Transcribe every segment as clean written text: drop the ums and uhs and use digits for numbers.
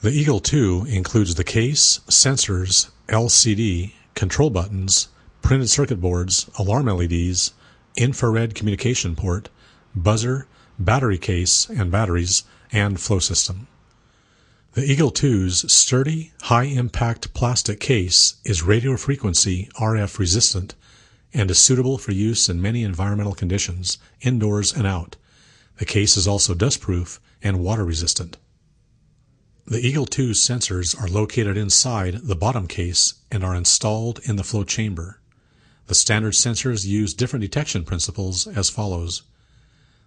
The Eagle 2 includes the case, sensors, LCD, control buttons, printed circuit boards, alarm LEDs, infrared communication port, buzzer, battery case and batteries, and flow system. The Eagle 2's sturdy, high-impact plastic case is radio frequency RF resistant and is suitable for use in many environmental conditions, indoors and out. The case is also dustproof and water resistant. The Eagle 2's sensors are located inside the bottom case and are installed in the flow chamber. The standard sensors use different detection principles as follows.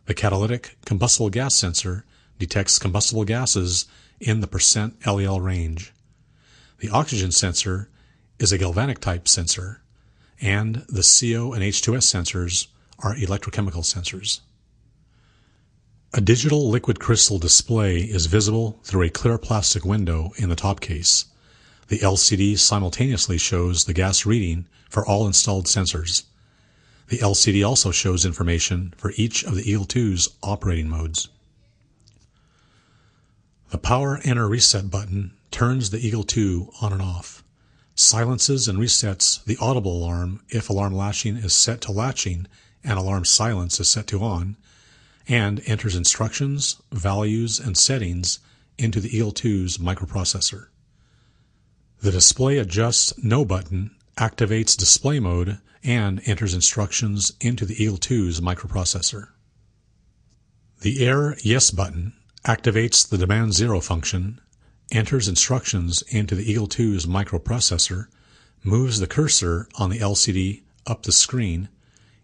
The catalytic combustible gas sensor detects combustible gases in the percent LEL range. The oxygen sensor is a galvanic type sensor, and the CO and H2S sensors are electrochemical sensors. A digital liquid crystal display is visible through a clear plastic window in the top case. The LCD simultaneously shows the gas reading for all installed sensors. The LCD also shows information for each of the Eagle 2's operating modes. The Power Enter Reset button turns the Eagle 2 on and off, silences and resets the audible alarm if alarm latching is set to latching and alarm silence is set to on, and enters instructions, values, and settings into the Eagle 2's microprocessor. The Display Adjust No button activates display mode and enters instructions into the Eagle 2's microprocessor. The Air Yes button activates the Demand Zero function, enters instructions into the Eagle 2's microprocessor, moves the cursor on the LCD up the screen,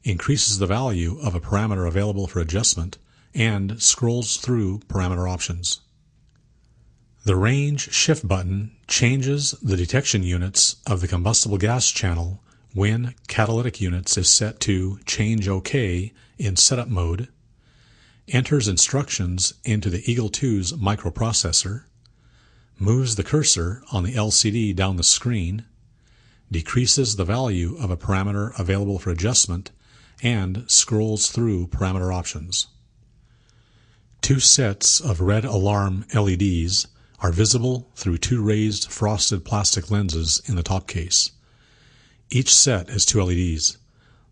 increases the value of a parameter available for adjustment, and scrolls through parameter options. The Range Shift button changes the detection units of the combustible gas channel when catalytic units is set to Change OK in setup mode, enters instructions into the Eagle 2's microprocessor, moves the cursor on the LCD down the screen, decreases the value of a parameter available for adjustment, and scrolls through parameter options. Two sets of red alarm LEDs are visible through two raised frosted plastic lenses in the top case. Each set has two LEDs.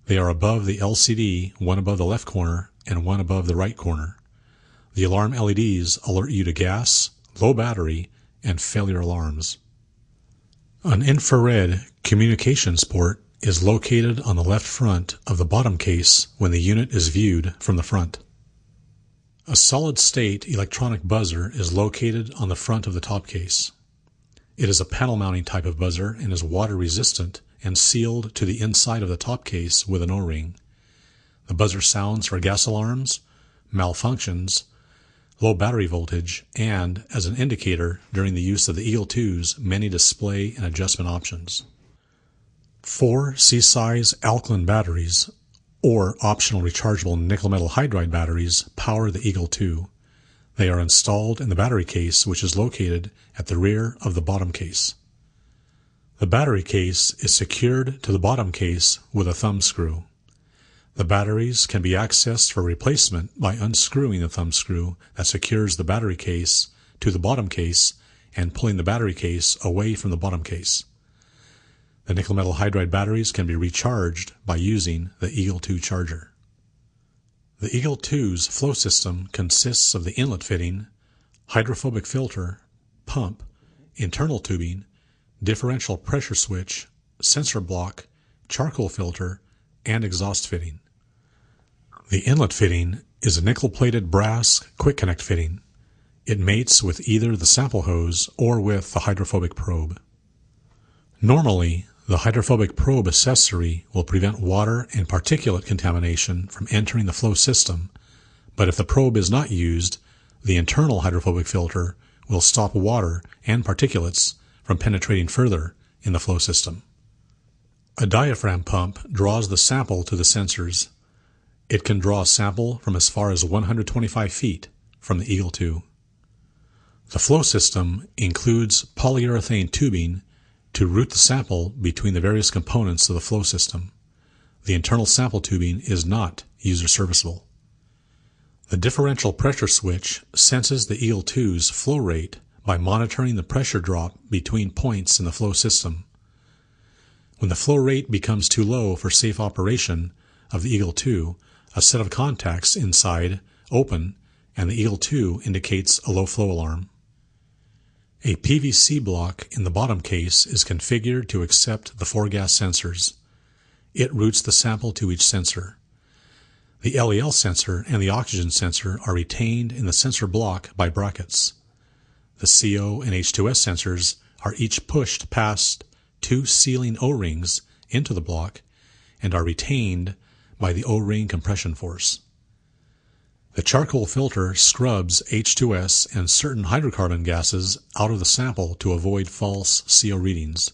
They are above the LCD, one above the left corner and one above the right corner. The alarm LEDs alert you to gas, low battery, and failure alarms. An infrared communications port is located on the left front of the bottom case when the unit is viewed from the front. A solid-state electronic buzzer is located on the front of the top case. It is a panel-mounting type of buzzer and is water-resistant and sealed to the inside of the top case with an O-ring. The buzzer sounds for gas alarms, malfunctions, low battery voltage, and as an indicator during the use of the Eagle 2's many display and adjustment options. 4 C-size alkaline batteries, or optional rechargeable nickel metal hydride batteries, power the Eagle 2. They are installed in the battery case, which is located at the rear of the bottom case. The battery case is secured to the bottom case with a thumb screw. The batteries can be accessed for replacement by unscrewing the thumb screw that secures the battery case to the bottom case and pulling the battery case away from the bottom case. The nickel metal hydride batteries can be recharged by using the Eagle 2 charger. The Eagle 2's flow system consists of the inlet fitting, hydrophobic filter, pump, internal tubing, differential pressure switch, sensor block, charcoal filter, and exhaust fitting. The inlet fitting is a nickel-plated brass quick connect fitting. It mates with either the sample hose or with the hydrophobic probe. Normally, the hydrophobic probe accessory will prevent water and particulate contamination from entering the flow system, but if the probe is not used, the internal hydrophobic filter will stop water and particulates from penetrating further in the flow system. A diaphragm pump draws the sample to the sensors. It can draw a sample from as far as 125 feet from the Eagle 2. The flow system includes polyurethane tubing to route the sample between the various components of the flow system. The internal sample tubing is not user serviceable. The differential pressure switch senses the Eagle 2's flow rate by monitoring the pressure drop between points in the flow system. When the flow rate becomes too low for safe operation of the Eagle II, a set of contacts inside open and the Eagle II indicates a low flow alarm. A PVC block in the bottom case is configured to accept the 4 gas sensors. It routes the sample to each sensor. The LEL sensor and the oxygen sensor are retained in the sensor block by brackets. The CO and H2S sensors are each pushed past 2 sealing O-rings into the block and are retained by the O-ring compression force. The charcoal filter scrubs H2S and certain hydrocarbon gases out of the sample to avoid false CO readings.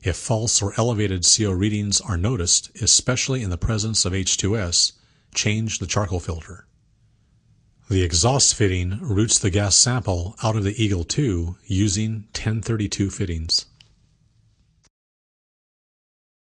If false or elevated CO readings are noticed, especially in the presence of H2S, change the charcoal filter. The exhaust fitting routes the gas sample out of the Eagle II using 1032 fittings.